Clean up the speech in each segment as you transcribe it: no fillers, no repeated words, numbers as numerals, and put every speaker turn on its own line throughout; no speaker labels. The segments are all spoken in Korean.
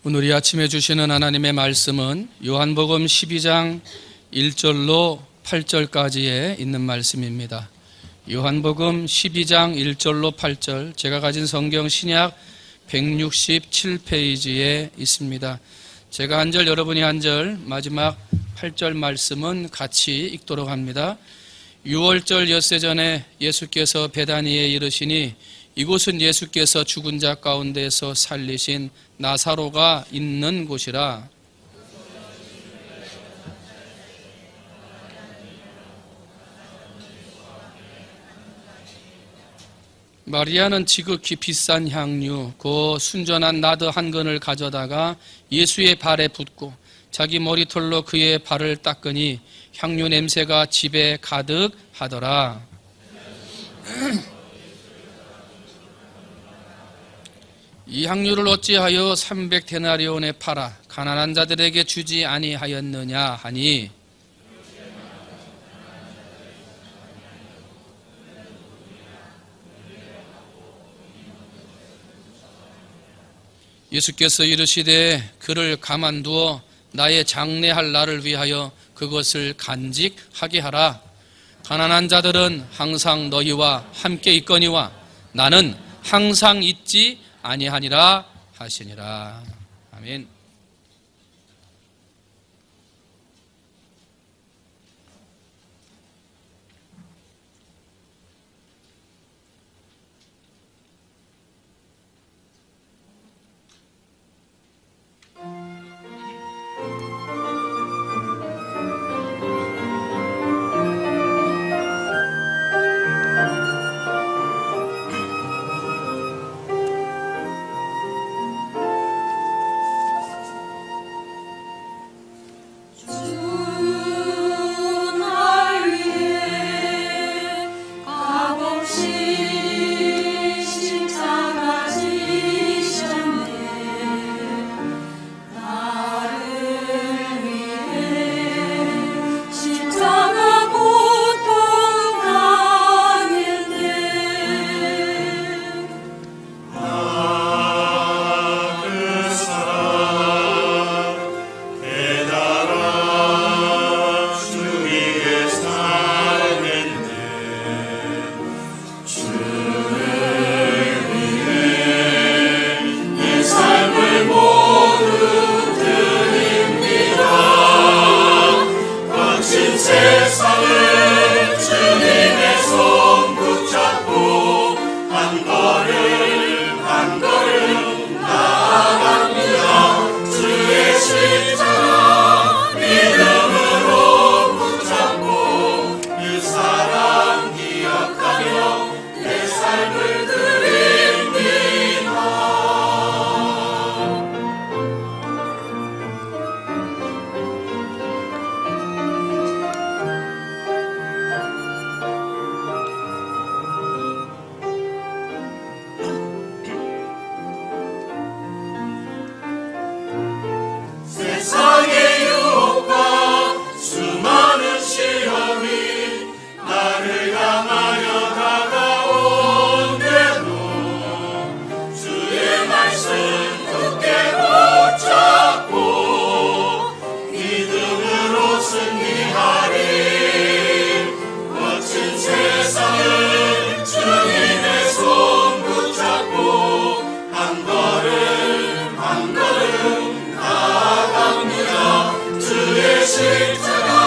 오늘 이 아침에 주시는 하나님의 말씀은 요한복음 12장 1절로 8절까지에 있는 말씀입니다. 요한복음 12장 1절로 8절, 제가 가진 성경 신약 167페이지에 있습니다. 제가 한 절, 여러분이 한 절, 마지막 8절 말씀은 같이 읽도록 합니다. 6월절 엿새 전에 예수께서 베다니에 이르시니 이곳은 예수께서 죽은 자 가운데서 살리신 나사로가 있는 곳이라. 마리아는 지극히 비싼 향유, 그 순전한 나드 한 근을 가져다가 예수의 발에 붓고 자기 머리털로 그의 발을 닦으니 향유 냄새가 집에 가득하더라. 이 향유를 어찌하여 300데나리온에 팔아 가난한 자들에게 주지 아니하였느냐 하니, 예수께서 이르시되 그를 가만두어 나의 장례할 날을 위하여 그것을 간직하게 하라. 가난한 자들은 항상 너희와 함께 있거니와 나는 항상 있지 아니하니라 하시니라. 아멘.
주의 십자가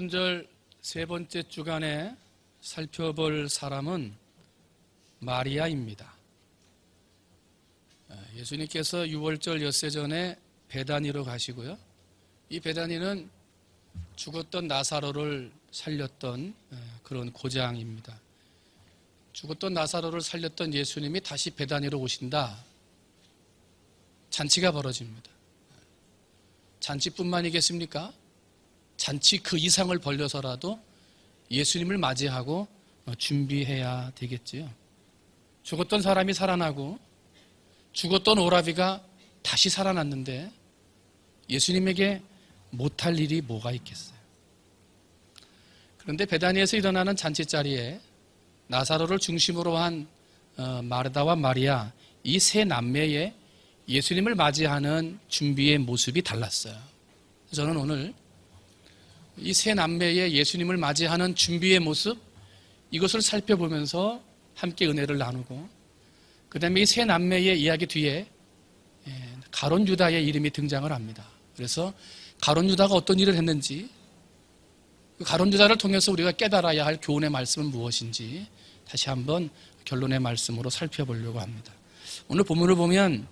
오순절 세 번째 주간에 살펴볼 사람은 마리아입니다. 예수님께서 유월절 엿새 전에 베다니로 가시고요. 이 베다니는 죽었던 나사로를 살렸던 그런 고장입니다. 죽었던 나사로를 살렸던 예수님이 다시 베다니로 오신다. 잔치가 벌어집니다. 잔치뿐만이겠습니까? 잔치 그 이상을 벌려서라도 예수님을 맞이하고 준비해야 되겠지요. 죽었던 사람이 살아나고 죽었던 오라비가 다시 살아났는데 예수님에게 못할 일이 뭐가 있겠어요? 그런데 베다니에서 일어나는 잔치 자리에 나사로를 중심으로 한 마르다와 마리아 이 세 남매의 예수님을 맞이하는 준비의 모습이 달랐어요. 저는 오늘 이 세 남매의 예수님을 맞이하는 준비의 모습, 이것을 살펴보면서 함께 은혜를 나누고, 그 다음에 이 세 남매의 이야기 뒤에 가룟 유다의 이름이 등장을 합니다. 그래서 가룟 유다가 어떤 일을 했는지, 그 가룟 유다를 통해서 우리가 깨달아야 할 교훈의 말씀은 무엇인지 다시 한번 결론의 말씀으로 살펴보려고 합니다. 오늘 본문을 보면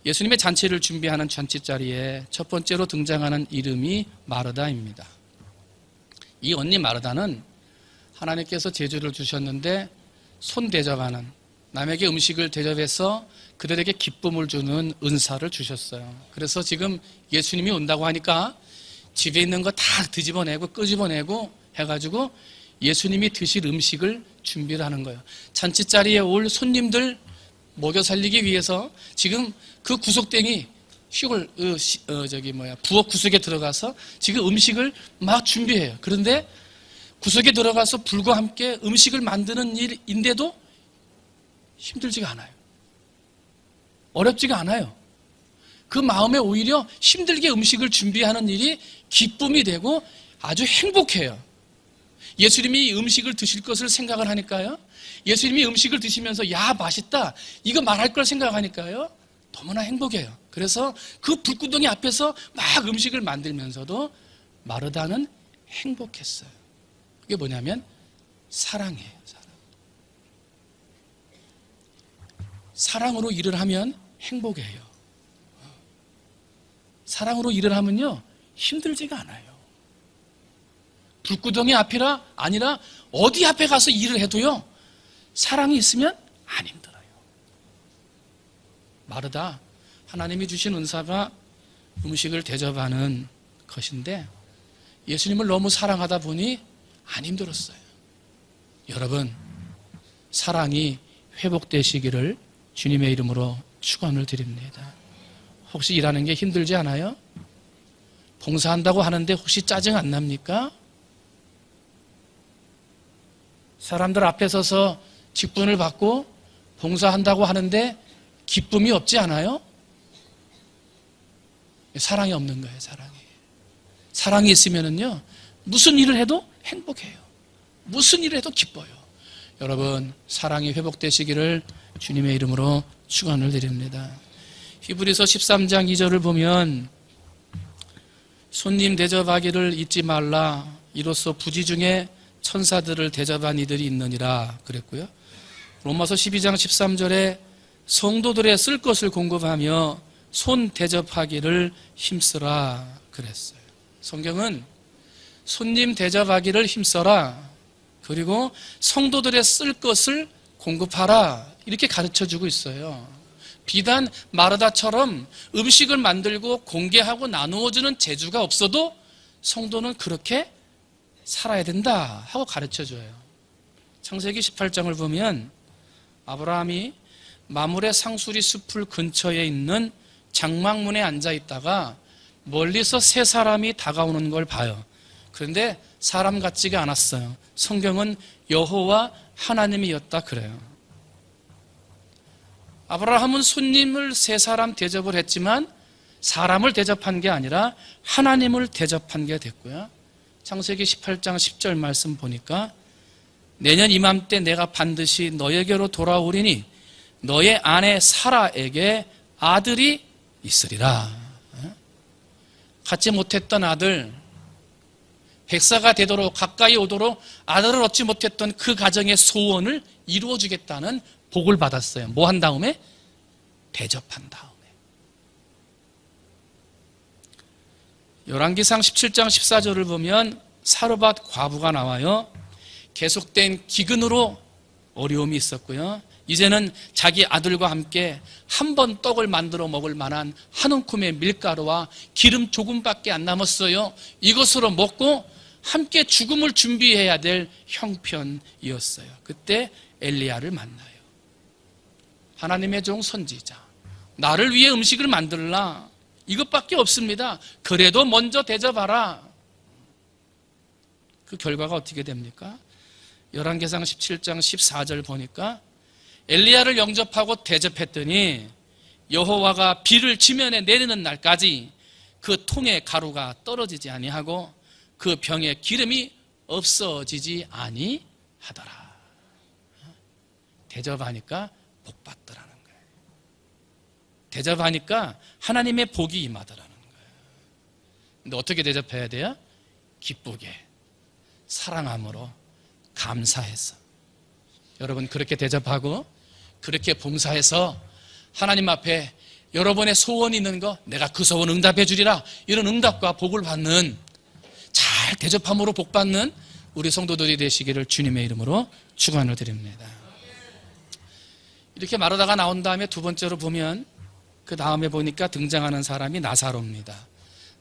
예수님의 잔치를 준비하는 잔치 자리에 첫 번째로 등장하는 이름이 마르다입니다. 이 언니 마르다는 하나님께서 재주를 주셨는데 손 대접하는, 남에게 음식을 대접해서 그들에게 기쁨을 주는 은사를 주셨어요. 그래서 지금 예수님이 온다고 하니까 집에 있는 거 다 뒤집어내고 끄집어내고 해가지고 예수님이 드실 음식을 준비를 하는 거예요. 잔치 자리에 올 손님들 먹여 살리기 위해서 지금 그 구석탱이 부엌 구석에 들어가서 지금 음식을 막 준비해요. 그런데 구석에 들어가서 불과 함께 음식을 만드는 일인데도 힘들지가 않아요. 어렵지가 않아요. 그 마음에 오히려 힘들게 음식을 준비하는 일이 기쁨이 되고 아주 행복해요. 예수님이 음식을 드실 것을 생각을 하니까요. 예수님이 음식을 드시면서 야 맛있다 이거 말할 걸 생각하니까요. 너무나 행복해요. 그래서 그 불구덩이 앞에서 막 음식을 만들면서도 마르다는 행복했어요. 그게 뭐냐면 사랑이에요. 사랑으로 일을 하면 행복해요. 사랑으로 일을 하면요 힘들지가 않아요. 불구덩이 앞이라 아니라 어디 앞에 가서 일을 해도요 사랑이 있으면 안 힘들어요. 마르다, 하나님이 주신 은사가 음식을 대접하는 것인데 예수님을 너무 사랑하다 보니 안 힘들었어요. 여러분, 사랑이 회복되시기를 주님의 이름으로 축원을 드립니다. 혹시 일하는 게 힘들지 않아요? 봉사한다고 하는데 혹시 짜증 안 납니까? 사람들 앞에 서서 직분을 받고 봉사한다고 하는데 기쁨이 없지 않아요? 사랑이 없는 거예요, 사랑이. 사랑이 있으면은요, 무슨 일을 해도 행복해요. 무슨 일을 해도 기뻐요. 여러분, 사랑이 회복되시기를 주님의 이름으로 축원을 드립니다. 히브리서 13장 2절을 보면 손님 대접하기를 잊지 말라. 이로써 부지 중에 천사들을 대접한 이들이 있느니라 그랬고요. 로마서 12장 13절에 성도들의 쓸 것을 공급하며 손 대접하기를 힘쓰라 그랬어요. 성경은 손님 대접하기를 힘써라, 그리고 성도들의 쓸 것을 공급하라 이렇게 가르쳐주고 있어요. 비단 마르다처럼 음식을 만들고 공개하고 나누어주는 재주가 없어도 성도는 그렇게 살아야 된다 하고 가르쳐줘요. 창세기 18장을 보면 아브라함이 마물의 상수리 숲을 근처에 있는 장막문에 앉아 있다가 멀리서 세 사람이 다가오는 걸 봐요. 그런데 사람 같지가 않았어요. 성경은 여호와 하나님이었다 그래요. 아브라함은 손님을 세 사람 대접을 했지만 사람을 대접한 게 아니라 하나님을 대접한 게 됐고요. 창세기 18장 10절 말씀 보니까 내년 이맘때 내가 반드시 너에게로 돌아오리니 너의 아내 사라에게 아들이 있으리라. 갖지 못했던 아들, 백사가 되도록 가까이 오도록 아들을 얻지 못했던 그 가정의 소원을 이루어주겠다는 복을 받았어요. 뭐 한 다음에? 대접한 다음에. 열왕기상 17장 14절을 보면 사르밧 과부가 나와요. 계속된 기근으로 어려움이 있었고요. 이제는 자기 아들과 함께 한 번 떡을 만들어 먹을 만한 한 움큼의 밀가루와 기름 조금밖에 안 남았어요. 이것으로 먹고 함께 죽음을 준비해야 될 형편이었어요. 그때 엘리야를 만나요. 하나님의 종 선지자, 나를 위해 음식을 만들라. 이것밖에 없습니다. 그래도 먼저 대접하라. 그 결과가 어떻게 됩니까? 열왕기상 17장 14절 보니까 엘리야를 영접하고 대접했더니 여호와가 비를 지면에 내리는 날까지 그 통에 가루가 떨어지지 아니하고 그 병에 기름이 없어지지 아니하더라. 대접하니까 복 받더라는 거예요. 대접하니까 하나님의 복이 임하더라는 거예요. 근데 어떻게 대접해야 돼요? 기쁘게, 사랑함으로, 감사해서. 여러분 그렇게 대접하고 그렇게 봉사해서 하나님 앞에 여러분의 소원이 있는 거 내가 그 소원 응답해 주리라, 이런 응답과 복을 받는, 잘 대접함으로 복 받는 우리 성도들이 되시기를 주님의 이름으로 축원을 드립니다. 이렇게 말하다가 나온 다음에 두 번째로 보면 그 다음에 보니까 등장하는 사람이 나사로입니다.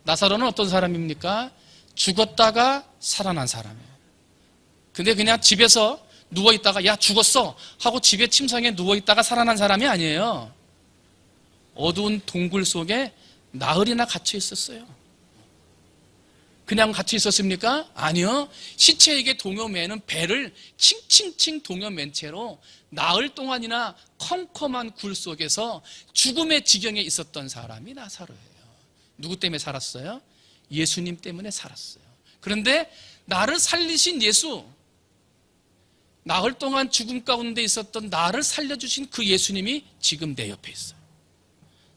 나사로는 어떤 사람입니까? 죽었다가 살아난 사람이에요. 근데 그냥 집에서 누워있다가 야 죽었어 하고 집에 침상에 누워있다가 살아난 사람이 아니에요. 어두운 동굴 속에 나흘이나 갇혀 있었어요. 그냥 갇혀 있었습니까? 아니요. 시체에게 동요매는 배를 칭칭칭 동요맨 채로 나흘 동안이나 컴컴한 굴 속에서 죽음의 지경에 있었던 사람이 나사로예요. 누구 때문에 살았어요? 예수님 때문에 살았어요. 그런데 나를 살리신 예수, 나흘 동안 죽음 가운데 있었던 나를 살려주신 그 예수님이 지금 내 옆에 있어요.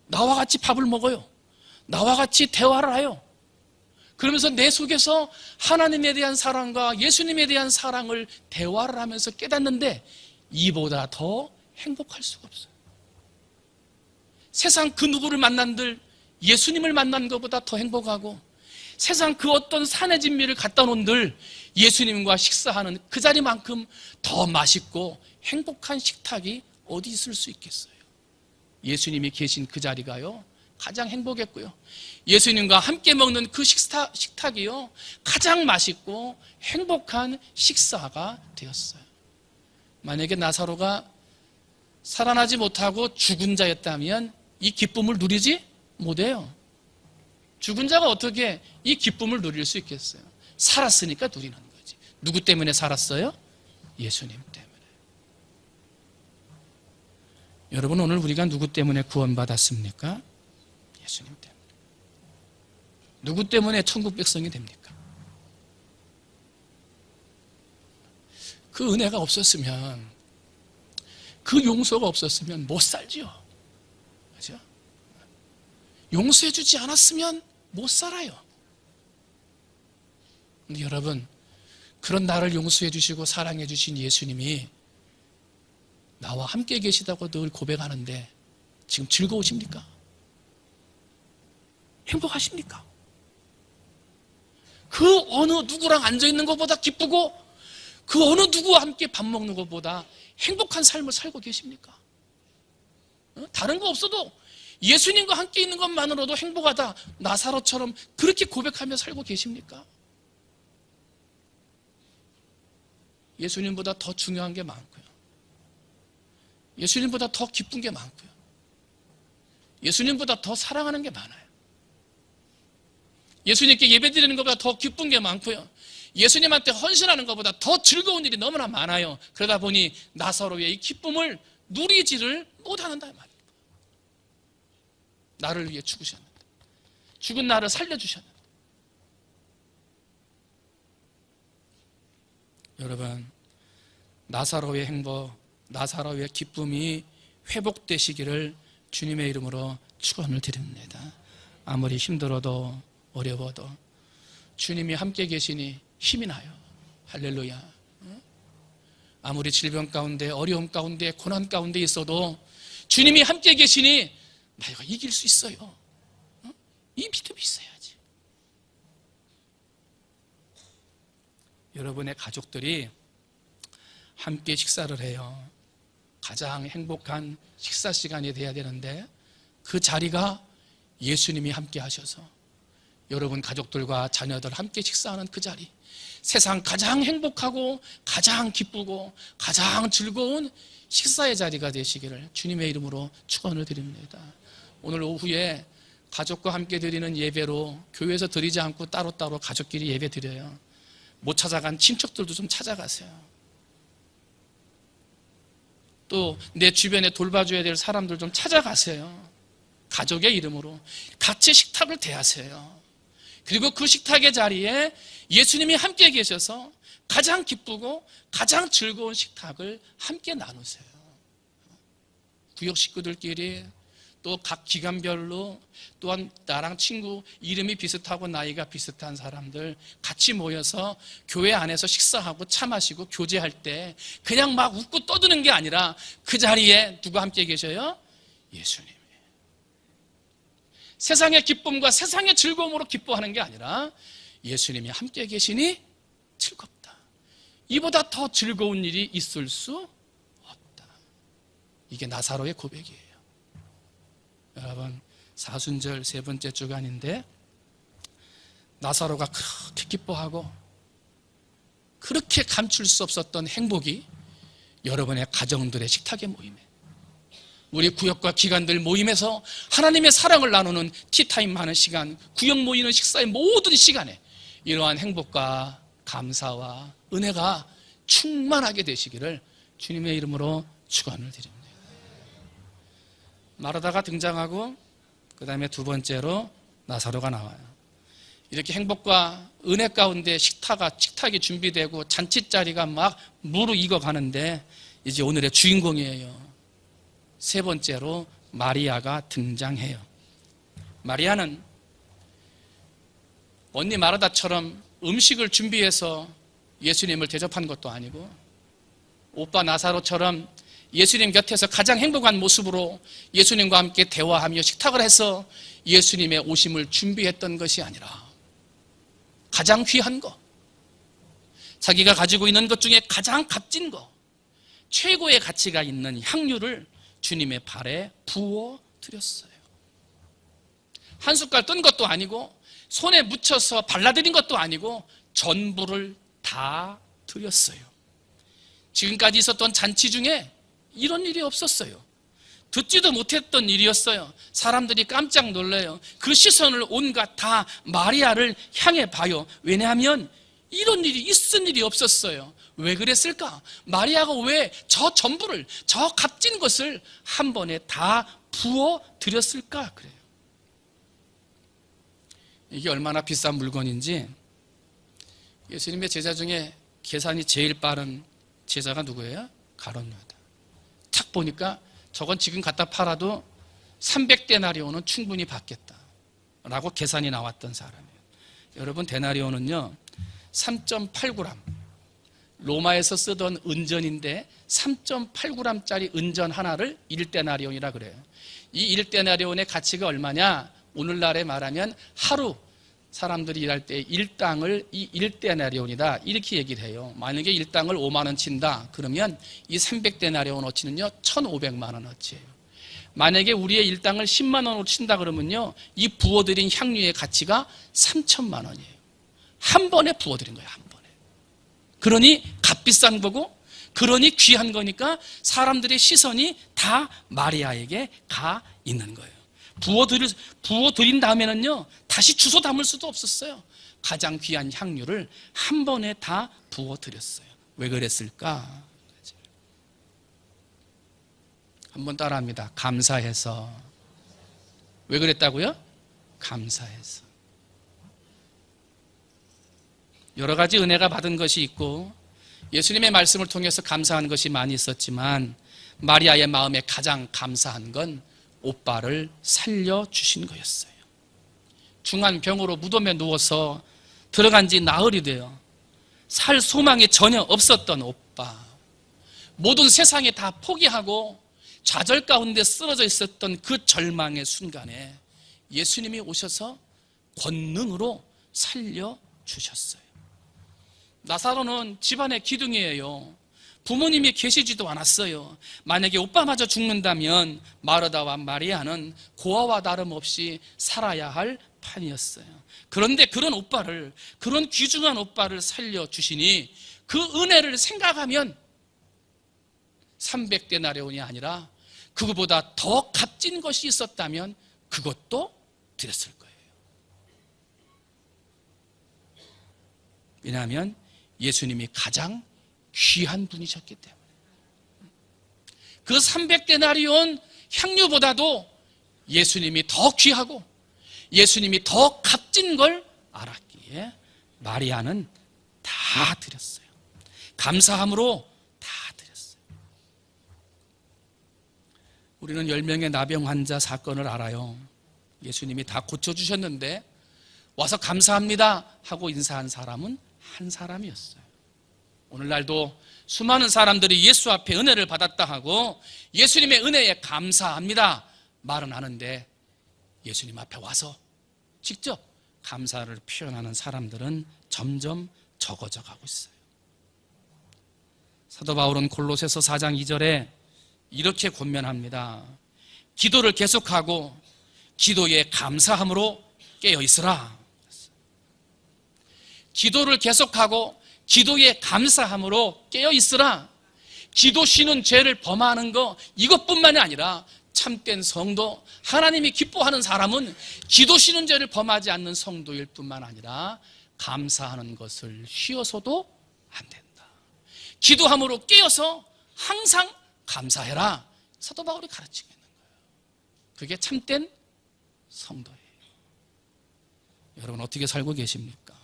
나와 같이 밥을 먹어요. 나와 같이 대화를 해요. 그러면서 내 속에서 하나님에 대한 사랑과 예수님에 대한 사랑을 대화를 하면서 깨닫는데 이보다 더 행복할 수가 없어요. 세상 그 누구를 만난들 예수님을 만난 것보다 더 행복하고, 세상 그 어떤 산의 진미를 갖다 놓은들 예수님과 식사하는 그 자리만큼 더 맛있고 행복한 식탁이 어디 있을 수 있겠어요? 예수님이 계신 그 자리가요 가장 행복했고요, 예수님과 함께 먹는 그 식탁이요 가장 맛있고 행복한 식사가 되었어요. 만약에 나사로가 살아나지 못하고 죽은 자였다면 이 기쁨을 누리지 못해요. 죽은 자가 어떻게 이 기쁨을 누릴 수 있겠어요? 살았으니까 누리는 거지. 누구 때문에 살았어요? 예수님 때문에. 여러분 오늘 우리가 누구 때문에 구원받았습니까? 예수님 때문에. 누구 때문에 천국 백성이 됩니까? 그 은혜가 없었으면, 그 용서가 없었으면 못 살지요. 그죠? 용서해주지 않았으면 못 살아요. 근데 여러분, 그런 나를 용서해주시고 사랑해주신 예수님이 나와 함께 계시다고 늘 고백하는데 지금 즐거우십니까? 행복하십니까? 그 어느 누구랑 앉아있는 것보다 기쁘고 그 어느 누구와 함께 밥 먹는 것보다 행복한 삶을 살고 계십니까? 다른 거 없어도 예수님과 함께 있는 것만으로도 행복하다, 나사로처럼 그렇게 고백하며 살고 계십니까? 예수님보다 더 중요한 게 많고요, 예수님보다 더 기쁜 게 많고요, 예수님보다 더 사랑하는 게 많아요. 예수님께 예배드리는 것보다 더 기쁜 게 많고요, 예수님한테 헌신하는 것보다 더 즐거운 일이 너무나 많아요. 그러다 보니 나사로의 이 기쁨을 누리지를 못하는다 말이에요. 나를 위해 죽으셨는데, 죽은 나를 살려주셨는데. 여러분, 나사로의 행복, 나사로의 기쁨이 회복되시기를 주님의 이름으로 축원을 드립니다. 아무리 힘들어도 어려워도 주님이 함께 계시니 힘이 나요. 할렐루야. 아무리 질병 가운데, 어려움 가운데, 고난 가운데 있어도 주님이 함께 계시니 내가 이길 수 있어요. 이 믿음이 있어야지. 여러분의 가족들이 함께 식사를 해요. 가장 행복한 식사 시간이 돼야 되는데 그 자리가 예수님이 함께 하셔서 여러분 가족들과 자녀들 함께 식사하는 그 자리, 세상 가장 행복하고 가장 기쁘고 가장 즐거운 식사의 자리가 되시기를 주님의 이름으로 축원을 드립니다. 오늘 오후에 가족과 함께 드리는 예배로 교회에서 드리지 않고 따로따로 가족끼리 예배 드려요. 못 찾아간 친척들도 좀 찾아가세요. 또 내 주변에 돌봐줘야 될 사람들 좀 찾아가세요. 가족의 이름으로 같이 식탁을 대하세요. 그리고 그 식탁의 자리에 예수님이 함께 계셔서 가장 기쁘고 가장 즐거운 식탁을 함께 나누세요. 구역 식구들끼리 또 각 기간별로 또한 나랑 친구 이름이 비슷하고 나이가 비슷한 사람들 같이 모여서 교회 안에서 식사하고 차 마시고 교제할 때 그냥 막 웃고 떠드는 게 아니라 그 자리에 누가 함께 계셔요? 예수님이. 세상의 기쁨과 세상의 즐거움으로 기뻐하는 게 아니라 예수님이 함께 계시니 즐겁다. 이보다 더 즐거운 일이 있을 수 없다. 이게 나사로의 고백이에요. 여러분, 사순절 세 번째 주간인데 나사로가 그렇게 기뻐하고 그렇게 감출 수 없었던 행복이 여러분의 가정들의 식탁의 모임에, 우리 구역과 기관들 모임에서 하나님의 사랑을 나누는 티타임 하는 시간, 구역 모이는 식사의 모든 시간에 이러한 행복과 감사와 은혜가 충만하게 되시기를 주님의 이름으로 축원을 드립니다. 마르다가 등장하고 그 다음에 두 번째로 나사로가 나와요. 이렇게 행복과 은혜 가운데 식탁이 준비되고 잔치자리가 막 무르익어 가는데 이제 오늘의 주인공이에요. 세 번째로 마리아가 등장해요. 마리아는 언니 마르다처럼 음식을 준비해서 예수님을 대접한 것도 아니고 오빠 나사로처럼 예수님 곁에서 가장 행복한 모습으로 예수님과 함께 대화하며 식탁을 해서 예수님의 오심을 준비했던 것이 아니라 가장 귀한 것, 자기가 가지고 있는 것 중에 가장 값진 것, 최고의 가치가 있는 향유를 주님의 발에 부어 드렸어요. 한 숟갈 뜬 것도 아니고 손에 묻혀서 발라드린 것도 아니고 전부를 다 드렸어요. 지금까지 있었던 잔치 중에 이런 일이 없었어요. 듣지도 못했던 일이었어요. 사람들이 깜짝 놀라요. 그 시선을 온갖 다 마리아를 향해 봐요. 왜냐하면 이런 일이 있은 일이 없었어요. 왜 그랬을까? 마리아가 왜 저 전부를, 저 값진 것을 한 번에 다 부어 드렸을까? 그래요. 이게 얼마나 비싼 물건인지 예수님의 제자 중에 계산이 제일 빠른 제자가 누구예요? 가룟 유다. 탁 보니까 저건 지금 갖다 팔아도 300데나리온은 충분히 받겠다 라고 계산이 나왔던 사람이에요. 여러분, 데나리온은요 3.8g, 로마에서 쓰던 은전인데 3.8g짜리 은전 하나를 1데나리온이라 그래요. 이 1데나리온의 가치가 얼마냐? 오늘날에 말하면 하루 사람들이 일할 때 일당을 이 1데나리온이다 이렇게 얘기를 해요. 만약에 일당을 5만 원 친다 그러면 이 300데나리온 어치는요 1,500만 원 어치예요. 만약에 우리의 일당을 10만 원으로 친다 그러면요 이 부어드린 향유의 가치가 3천만 원이에요. 한 번에 부어드린 거예요. 한 번에. 그러니 값비싼 거고 그러니 귀한 거니까 사람들의 시선이 다 마리아에게 가 있는 거예요. 부어드린 다음에는요 다시 주워 담을 수도 없었어요. 가장 귀한 향유를 한 번에 다 부어드렸어요. 왜 그랬을까? 한번 따라합니다. 감사해서. 왜 그랬다고요? 감사해서. 여러 가지 은혜가 받은 것이 있고 예수님의 말씀을 통해서 감사한 것이 많이 있었지만 마리아의 마음에 가장 감사한 건 오빠를 살려주신 거였어요. 중한 병으로 무덤에 누워서 들어간 지 나흘이 돼요. 살 소망이 전혀 없었던 오빠, 모든 세상에 다 포기하고 좌절 가운데 쓰러져 있었던 그 절망의 순간에 예수님이 오셔서 권능으로 살려주셨어요. 나사로는 집안의 기둥이에요. 부모님이 계시지도 않았어요. 만약에 오빠마저 죽는다면 마르다와 마리아는 고아와 다름없이 살아야 할 판이었어요. 그런데 그런 오빠를, 그런 귀중한 오빠를 살려주시니 그 은혜를 생각하면 300데나리온이 아니라 그거보다 더 값진 것이 있었다면 그것도 드렸을 거예요. 왜냐하면 예수님이 가장 귀한 분이셨기 때문에. 그 300데나리온 향유보다도 예수님이 더 귀하고 예수님이 더 값진 걸 알았기에 마리아는 다 드렸어요. 감사함으로 다 드렸어요. 우리는 10명의 나병 환자 사건을 알아요. 예수님이 다 고쳐주셨는데 와서 감사합니다 하고 인사한 사람은 한 사람이었어요. 오늘날도 수많은 사람들이 예수 앞에 은혜를 받았다 하고 예수님의 은혜에 감사합니다 말은 하는데 예수님 앞에 와서 직접 감사를 표현하는 사람들은 점점 적어져 가고 있어요. 사도 바울은 골로새서 4장 2절에 이렇게 권면합니다. 기도를 계속하고 기도에 감사함으로 깨어 있으라. 기도를 계속하고 기도에 감사함으로 깨어 있으라. 기도 쉬는 죄를 범하는 거 이것뿐만이 아니라 참된 성도, 하나님이 기뻐하는 사람은 기도 쉬는 죄를 범하지 않는 성도일 뿐만 아니라 감사하는 것을 쉬어서도 안 된다. 기도함으로 깨어서 항상 감사해라. 사도 바울이 가르치고 있는 거예요. 그게 참된 성도예요. 여러분 어떻게 살고 계십니까?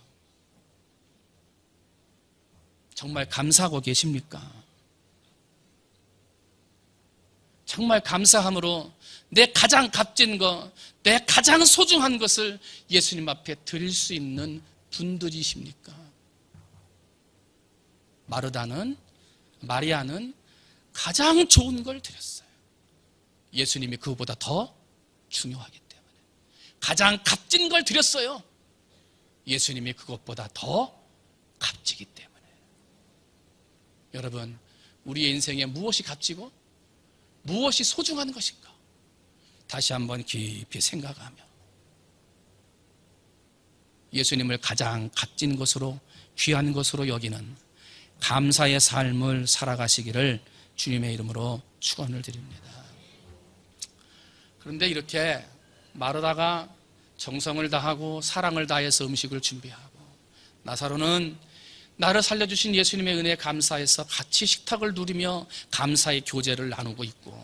정말 감사하고 계십니까? 정말 감사함으로 내 가장 값진 것, 내 가장 소중한 것을 예수님 앞에 드릴 수 있는 분들이십니까? 마리아는 가장 좋은 걸 드렸어요. 예수님이 그거보다 더 중요하기 때문에. 가장 값진 걸 드렸어요. 예수님이 그것보다 더 값지기 때문에. 여러분, 우리의 인생에 무엇이 값지고 무엇이 소중한 것인가? 다시 한번 깊이 생각하며 예수님을 가장 값진 것으로, 귀한 것으로 여기는 감사의 삶을 살아가시기를 주님의 이름으로 축원을 드립니다. 그런데 이렇게 마르다가 정성을 다하고 사랑을 다해서 음식을 준비하고 나사로는 나를 살려주신 예수님의 은혜에 감사해서 같이 식탁을 누리며 감사의 교제를 나누고 있고,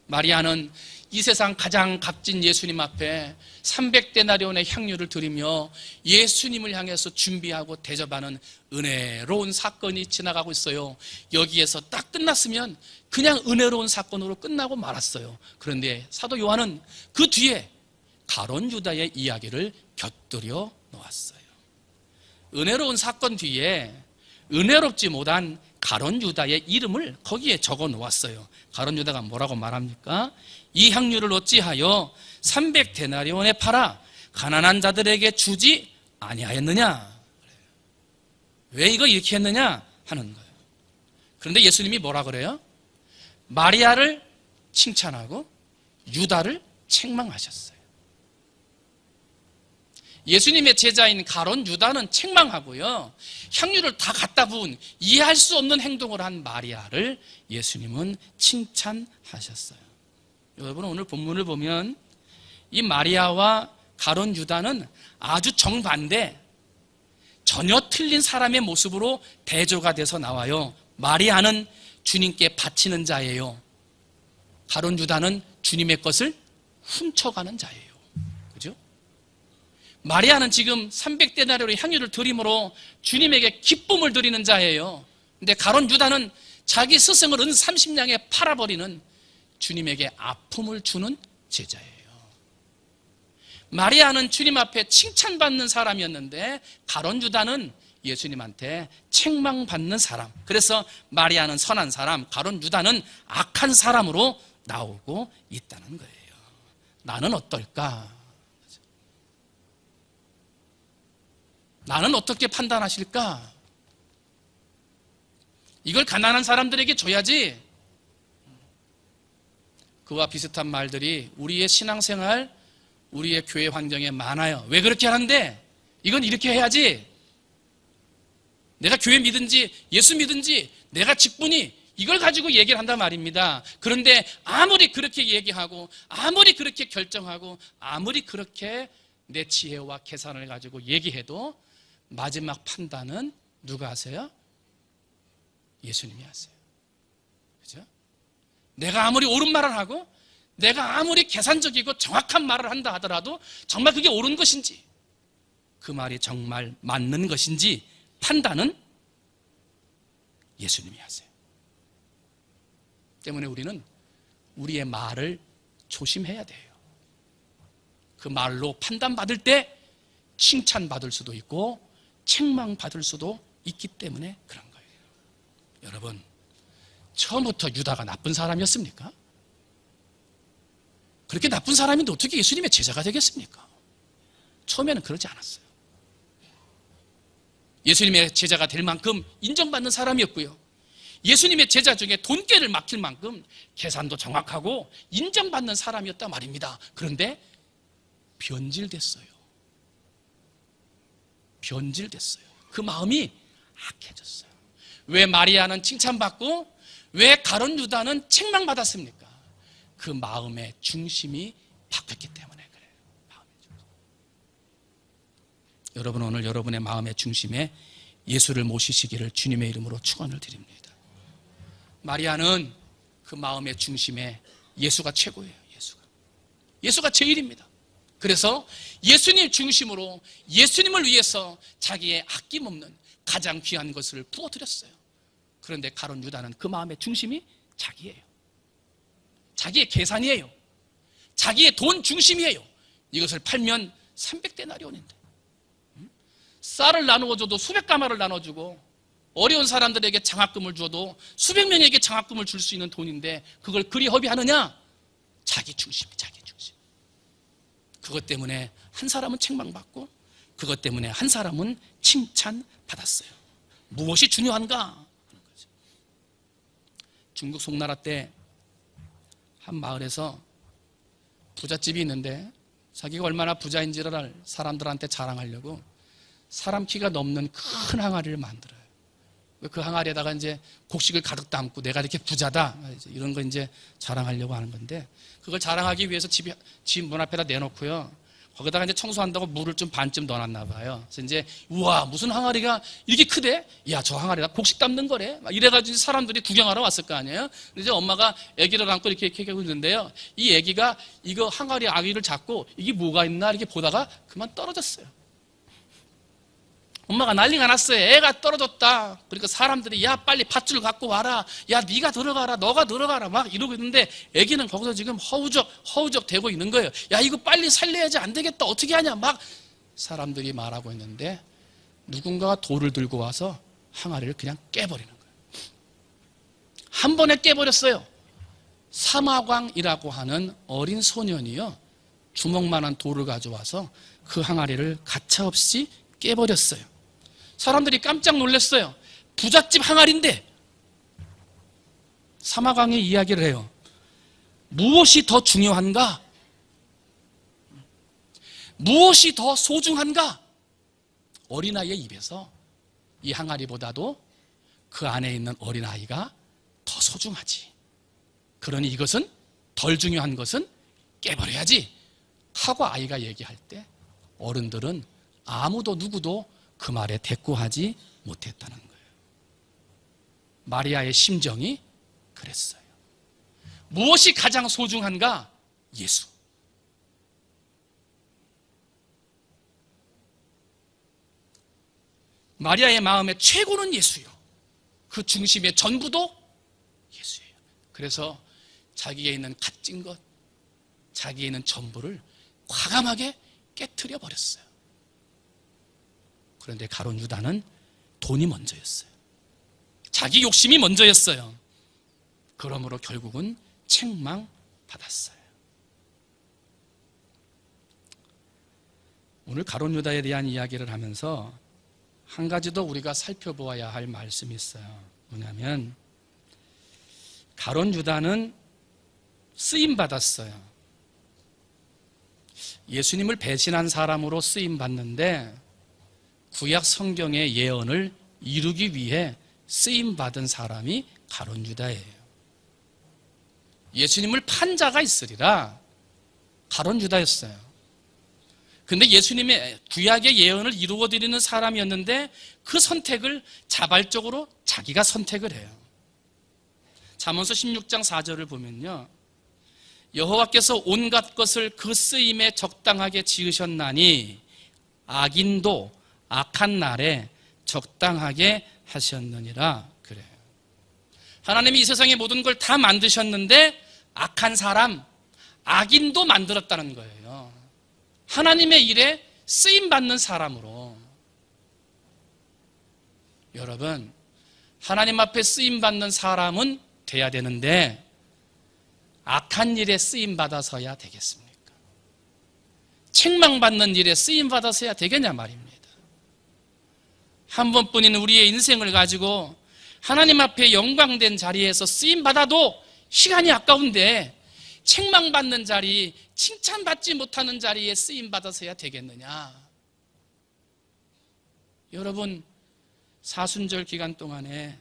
마리아는 이 세상 가장 값진 예수님 앞에 300데나리온의 향유를 드리며 예수님을 향해서 준비하고 대접하는 은혜로운 사건이 지나가고 있어요. 여기에서 딱 끝났으면 그냥 은혜로운 사건으로 끝나고 말았어요. 그런데 사도 요한은 그 뒤에 가룟 유다의 이야기를 곁들여 놓았어요. 은혜로운 사건 뒤에 은혜롭지 못한 가룟 유다의 이름을 거기에 적어 놓았어요. 가룟 유다가 뭐라고 말합니까? 이 향유를 어찌하여 300데나리온에 팔아 가난한 자들에게 주지 아니하였느냐? 왜 이거 이렇게 했느냐? 하는 거예요. 그런데 예수님이 뭐라 그래요? 마리아를 칭찬하고 유다를 책망하셨어요. 예수님의 제자인 가룟 유다는 책망하고요, 향유를 다 갖다 부은 이해할 수 없는 행동을 한 마리아를 예수님은 칭찬하셨어요. 여러분, 오늘 본문을 보면 이 마리아와 가룟 유다는 아주 정반대, 전혀 틀린 사람의 모습으로 대조가 돼서 나와요. 마리아는 주님께 바치는 자예요. 가룟 유다는 주님의 것을 훔쳐가는 자예요. 그죠? 마리아는 지금 300데나리온의 향유를 드림으로 주님에게 기쁨을 드리는 자예요. 근데 가룟 유다는 자기 스승을 은 30냥에 팔아버리는 주님에게 아픔을 주는 제자예요. 마리아는 주님 앞에 칭찬받는 사람이었는데 가룟 유다는 예수님한테 책망받는 사람. 그래서 마리아는 선한 사람, 가룟 유다는 악한 사람으로 나오고 있다는 거예요. 나는 어떨까? 나는 어떻게 판단하실까? 이걸 가난한 사람들에게 줘야지. 그와 비슷한 말들이 우리의 신앙생활, 우리의 교회 환경에 많아요. 왜 그렇게 하는데? 이건 이렇게 해야지. 내가 교회 믿은지 예수 믿은지 내가 직분이 이걸 가지고 얘기를 한단 말입니다. 그런데 아무리 그렇게 얘기하고 아무리 그렇게 결정하고 아무리 그렇게 내 지혜와 계산을 가지고 얘기해도 마지막 판단은 누가 하세요? 예수님이 하세요. 그죠? 내가 아무리 옳은 말을 하고 내가 아무리 계산적이고 정확한 말을 한다 하더라도 정말 그게 옳은 것인지 그 말이 정말 맞는 것인지 판단은 예수님이 하세요. 때문에 우리는 우리의 말을 조심해야 돼요. 그 말로 판단받을 때 칭찬받을 수도 있고 책망받을 수도 있기 때문에 그런 거예요. 여러분, 처음부터 유다가 나쁜 사람이었습니까? 그렇게 나쁜 사람인데 어떻게 예수님의 제자가 되겠습니까? 처음에는 그러지 않았어요. 예수님의 제자가 될 만큼 인정받는 사람이었고요. 예수님의 제자 중에 돈깨를 맡길 만큼 계산도 정확하고 인정받는 사람이었단 말입니다. 그런데 변질됐어요. 변질됐어요. 그 마음이 악해졌어요. 왜 마리아는 칭찬받고 왜 가룟 유다는 책망받았습니까? 그 마음의 중심이 바뀌었기 때문에 그래요. 마음의 중심. 여러분, 오늘 여러분의 마음의 중심에 예수를 모시시기를 주님의 이름으로 축원을 드립니다. 마리아는 그 마음의 중심에 예수가 최고예요. 예수가 제일입니다. 그래서 예수님 중심으로 예수님을 위해서 자기의 아낌없는 가장 귀한 것을 부어드렸어요. 그런데 가룟 유다는 그 마음의 중심이 자기예요. 자기의 계산이에요. 자기의 돈 중심이에요. 이것을 팔면 300데나리온인데 쌀을 나누어줘도 수백 가마를 나눠주고 어려운 사람들에게 장학금을 줘도 수백 명에게 장학금을 줄 수 있는 돈인데 그걸 그리 허비하느냐? 자기 중심. 그것 때문에 한 사람은 책망받고 그것 때문에 한 사람은 칭찬받았어요. 무엇이 중요한가? 중국 송나라 때 한 마을에서 부잣집이 있는데 자기가 얼마나 부자인지를 사람들한테 자랑하려고 사람 키가 넘는 큰 항아리를 만들어요. 그 항아리에다가 이제 곡식을 가득 담고 내가 이렇게 부자다 이런 거 이제 자랑하려고 하는 건데 그걸 자랑하기 위해서 집 문 앞에다 내놓고요. 거기다가 이제 청소한다고 물을 좀 반쯤 넣어놨나 봐요. 그래서 이제 우와 무슨 항아리가 이렇게 크대? 야 저 항아리가 곡식 담는 거래? 막 이래가지고 사람들이 구경하러 왔을 거 아니에요. 근데 이제 엄마가 아기를 안고 이렇게 하고 있는데요. 이 아기가 이거 항아리 아기를 잡고 이게 뭐가 있나 이렇게 보다가 그만 떨어졌어요. 엄마가 난리가 났어요. 애가 떨어졌다. 그러니까 사람들이 야 빨리 밧줄 갖고 와라. 야 네가 들어가라. 너가 들어가라. 막 이러고 있는데 애기는 거기서 지금 허우적 대고 있는 거예요. 야 이거 빨리 살려야지 안 되겠다. 어떻게 하냐. 막 사람들이 말하고 있는데 누군가가 돌을 들고 와서 항아리를 그냥 깨버리는 거예요. 한 번에 깨버렸어요. 사마광이라고 하는 어린 소년이요. 주먹만한 돌을 가져와서 그 항아리를 가차없이 깨버렸어요. 사람들이 깜짝 놀랐어요. 부잣집 항아리인데 사마광이 이야기를 해요. 무엇이 더 중요한가? 무엇이 더 소중한가? 어린아이의 입에서 이 항아리보다도 그 안에 있는 어린아이가 더 소중하지. 그러니 이것은 덜 중요한 것은 깨버려야지 하고 아이가 얘기할 때 어른들은 아무도 누구도 그 말에 대꾸하지 못했다는 거예요. 마리아의 심정이 그랬어요. 무엇이 가장 소중한가? 예수. 마리아의 마음의 최고는 예수요. 그 중심의 전부도 예수예요. 그래서 자기에 있는 값진 것, 자기에 있는 전부를 과감하게 깨트려 버렸어요. 그런데 가룟 유다는 돈이 먼저였어요. 자기 욕심이 먼저였어요. 그러므로 결국은 책망받았어요. 오늘 가룟 유다에 대한 이야기를 하면서 한 가지 더 우리가 살펴보아야 할 말씀이 있어요. 뭐냐면 가룟 유다는 쓰임받았어요. 예수님을 배신한 사람으로 쓰임받는데 구약 성경의 예언을 이루기 위해 쓰임받은 사람이 가룟 유다예요. 예수님을 판 자가 있으리라 가룟 유다였어요. 근데 예수님의 구약의 예언을 이루어드리는 사람이었는데 그 선택을 자발적으로 자기가 선택을 해요. 잠언서 16장 4절을 보면요, 여호와께서 온갖 것을 그 쓰임에 적당하게 지으셨나니 악인도 악한 날에 적당하게 하셨느니라 그래요. 하나님이 이 세상의 모든 걸 다 만드셨는데 악한 사람, 악인도 만들었다는 거예요. 하나님의 일에 쓰임받는 사람으로. 여러분, 하나님 앞에 쓰임받는 사람은 돼야 되는데 악한 일에 쓰임받아서야 되겠습니까? 책망받는 일에 쓰임받아서야 되겠냐 말입니다. 한 번뿐인 우리의 인생을 가지고 하나님 앞에 영광된 자리에서 쓰임받아도 시간이 아까운데 책망받는 자리, 칭찬받지 못하는 자리에 쓰임받아서야 되겠느냐? 여러분, 사순절 기간 동안에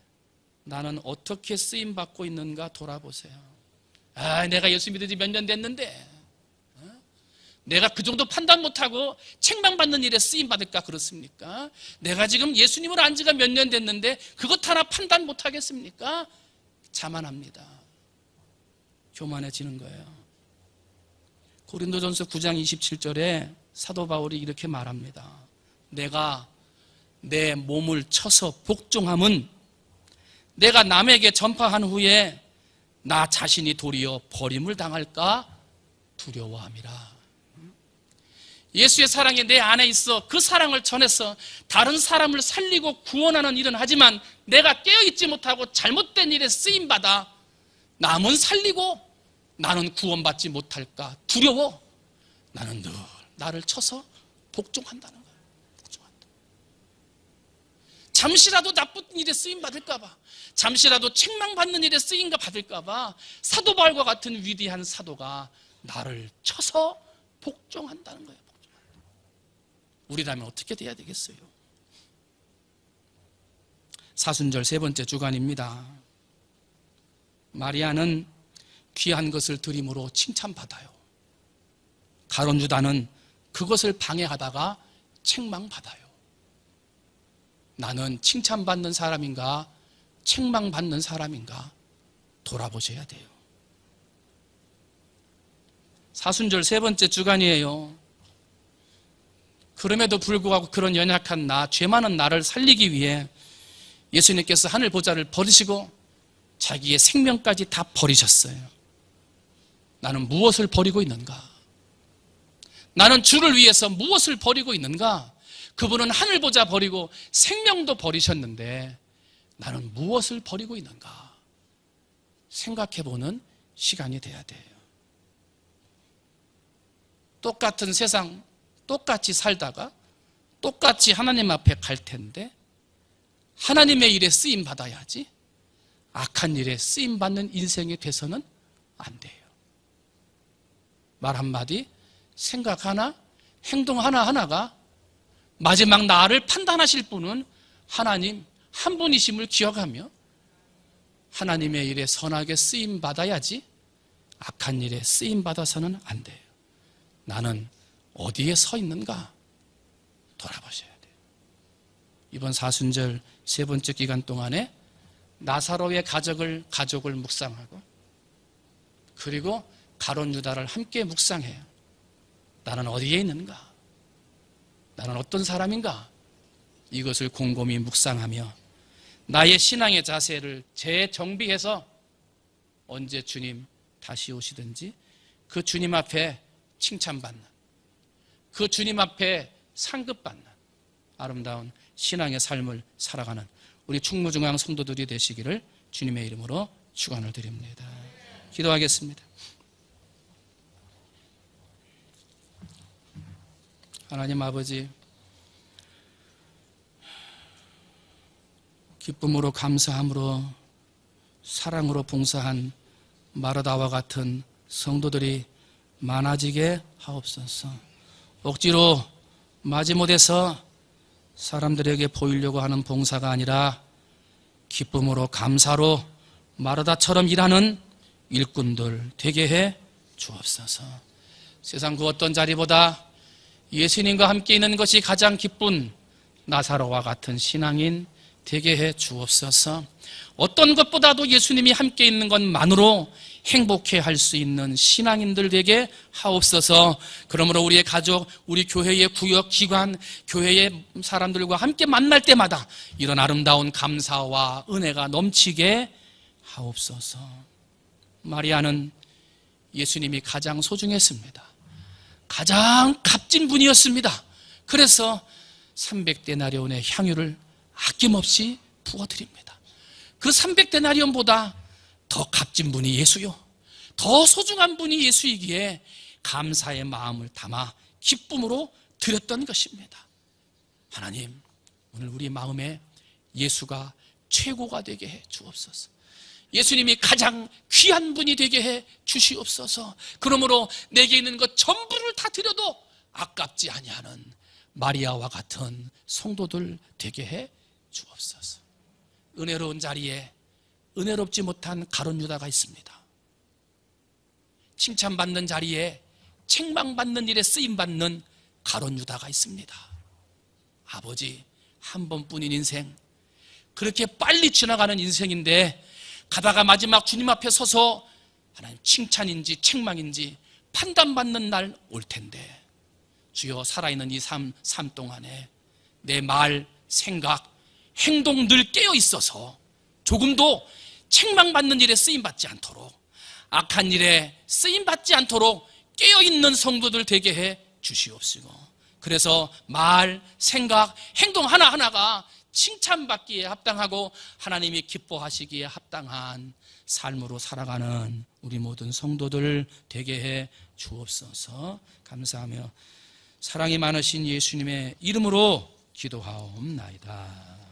나는 어떻게 쓰임받고 있는가 돌아보세요. 내가 예수 믿은 지 몇 년 됐는데 내가 그 정도 판단 못하고 책망받는 일에 쓰임받을까 그렇습니까? 내가 지금 예수님을 안 지가 몇 년 됐는데 그것 하나 판단 못하겠습니까? 자만합니다. 교만해지는 거예요. 고린도전서 9장 27절에 사도 바울이 이렇게 말합니다. 내가 내 몸을 쳐서 복종함은 내가 남에게 전파한 후에 나 자신이 도리어 버림을 당할까 두려워함이라. 예수의 사랑이 내 안에 있어 그 사랑을 전해서 다른 사람을 살리고 구원하는 일은 하지만 내가 깨어있지 못하고 잘못된 일에 쓰임받아 남은 살리고 나는 구원받지 못할까 두려워. 나는 늘 나를 쳐서 복종한다는 거예요. 복종한다. 잠시라도 나쁜 일에 쓰임받을까 봐, 잠시라도 책망받는 일에 쓰임가 받을까 봐 사도 바울과 같은 위대한 사도가 나를 쳐서 복종한다는 거예요. 우리라면 어떻게 돼야 되겠어요? 사순절 세 번째 주간입니다. 마리아는 귀한 것을 드림으로 칭찬받아요. 가룟 유다는 그것을 방해하다가 책망받아요. 나는 칭찬받는 사람인가 책망받는 사람인가 돌아보셔야 돼요. 사순절 세 번째 주간이에요. 그럼에도 불구하고 그런 연약한 나, 죄 많은 나를 살리기 위해 예수님께서 하늘 보좌를 버리시고 자기의 생명까지 다 버리셨어요. 나는 무엇을 버리고 있는가? 나는 주를 위해서 무엇을 버리고 있는가? 그분은 하늘 보좌 버리고 생명도 버리셨는데 나는 무엇을 버리고 있는가? 생각해보는 시간이 돼야 돼요. 똑같은 세상 똑같이 살다가 똑같이 하나님 앞에 갈 텐데 하나님의 일에 쓰임 받아야지 악한 일에 쓰임 받는 인생이 돼서는 안 돼요. 말 한마디, 생각 하나, 행동 하나하나가 마지막 나를 판단하실 분은 하나님 한 분이심을 기억하며 하나님의 일에 선하게 쓰임 받아야지 악한 일에 쓰임 받아서는 안 돼요. 나는 어디에 서 있는가 돌아보셔야 돼요. 이번 사순절 세 번째 기간 동안에 나사로의 가족을 묵상하고 그리고 가룟 유다를 함께 묵상해요. 나는 어디에 있는가? 나는 어떤 사람인가? 이것을 곰곰이 묵상하며 나의 신앙의 자세를 재정비해서 언제 주님 다시 오시든지 그 주님 앞에 칭찬받는, 그 주님 앞에 상급받는 아름다운 신앙의 삶을 살아가는 우리 충무중앙 성도들이 되시기를 주님의 이름으로 축원을 드립니다. 기도하겠습니다. 하나님 아버지, 기쁨으로 감사함으로 사랑으로 봉사한 마르다와 같은 성도들이 많아지게 하옵소서. 억지로 마지못해서 사람들에게 보이려고 하는 봉사가 아니라 기쁨으로 감사로 마르다처럼 일하는 일꾼들 되게 해 주옵소서. 세상 그 어떤 자리보다 예수님과 함께 있는 것이 가장 기쁜 나사로와 같은 신앙인 되게 해 주옵소서. 어떤 것보다도 예수님이 함께 있는 것만으로 행복해 할 수 있는 신앙인들 되게 하옵소서. 그러므로 우리의 가족, 우리 교회의 구역, 기관, 교회의 사람들과 함께 만날 때마다 이런 아름다운 감사와 은혜가 넘치게 하옵소서. 마리아는 예수님이 가장 소중했습니다. 가장 값진 분이었습니다. 그래서 300데나리온의 향유를 아낌없이 부어드립니다. 그 300데나리온보다 더 값진 분이 예수요, 더 소중한 분이 예수이기에 감사의 마음을 담아 기쁨으로 드렸던 것입니다. 하나님, 오늘 우리 마음에 예수가 최고가 되게 해 주옵소서. 예수님이 가장 귀한 분이 되게 해 주시옵소서. 그러므로 내게 있는 것 전부를 다 드려도 아깝지 아니하는 마리아와 같은 성도들 되게 해 주옵소서. 은혜로운 자리에 은혜롭지 못한 가룟 유다가 있습니다. 칭찬받는 자리에 책망받는 일에 쓰임받는 가룟 유다가 있습니다. 아버지, 한 번뿐인 인생, 그렇게 빨리 지나가는 인생인데 가다가 마지막 주님 앞에 서서 하나님 칭찬인지 책망인지 판단받는 날 올 텐데, 주여, 살아있는 이 삶 동안에 내 말, 생각, 행동 늘 깨어 있어서 조금도 책망받는 일에 쓰임받지 않도록, 악한 일에 쓰임받지 않도록 깨어있는 성도들 되게 해 주시옵시고, 그래서 말, 생각, 행동 하나하나가 칭찬받기에 합당하고 하나님이 기뻐하시기에 합당한 삶으로 살아가는 우리 모든 성도들 되게 해 주옵소서. 감사하며 사랑이 많으신 예수님의 이름으로 기도하옵나이다.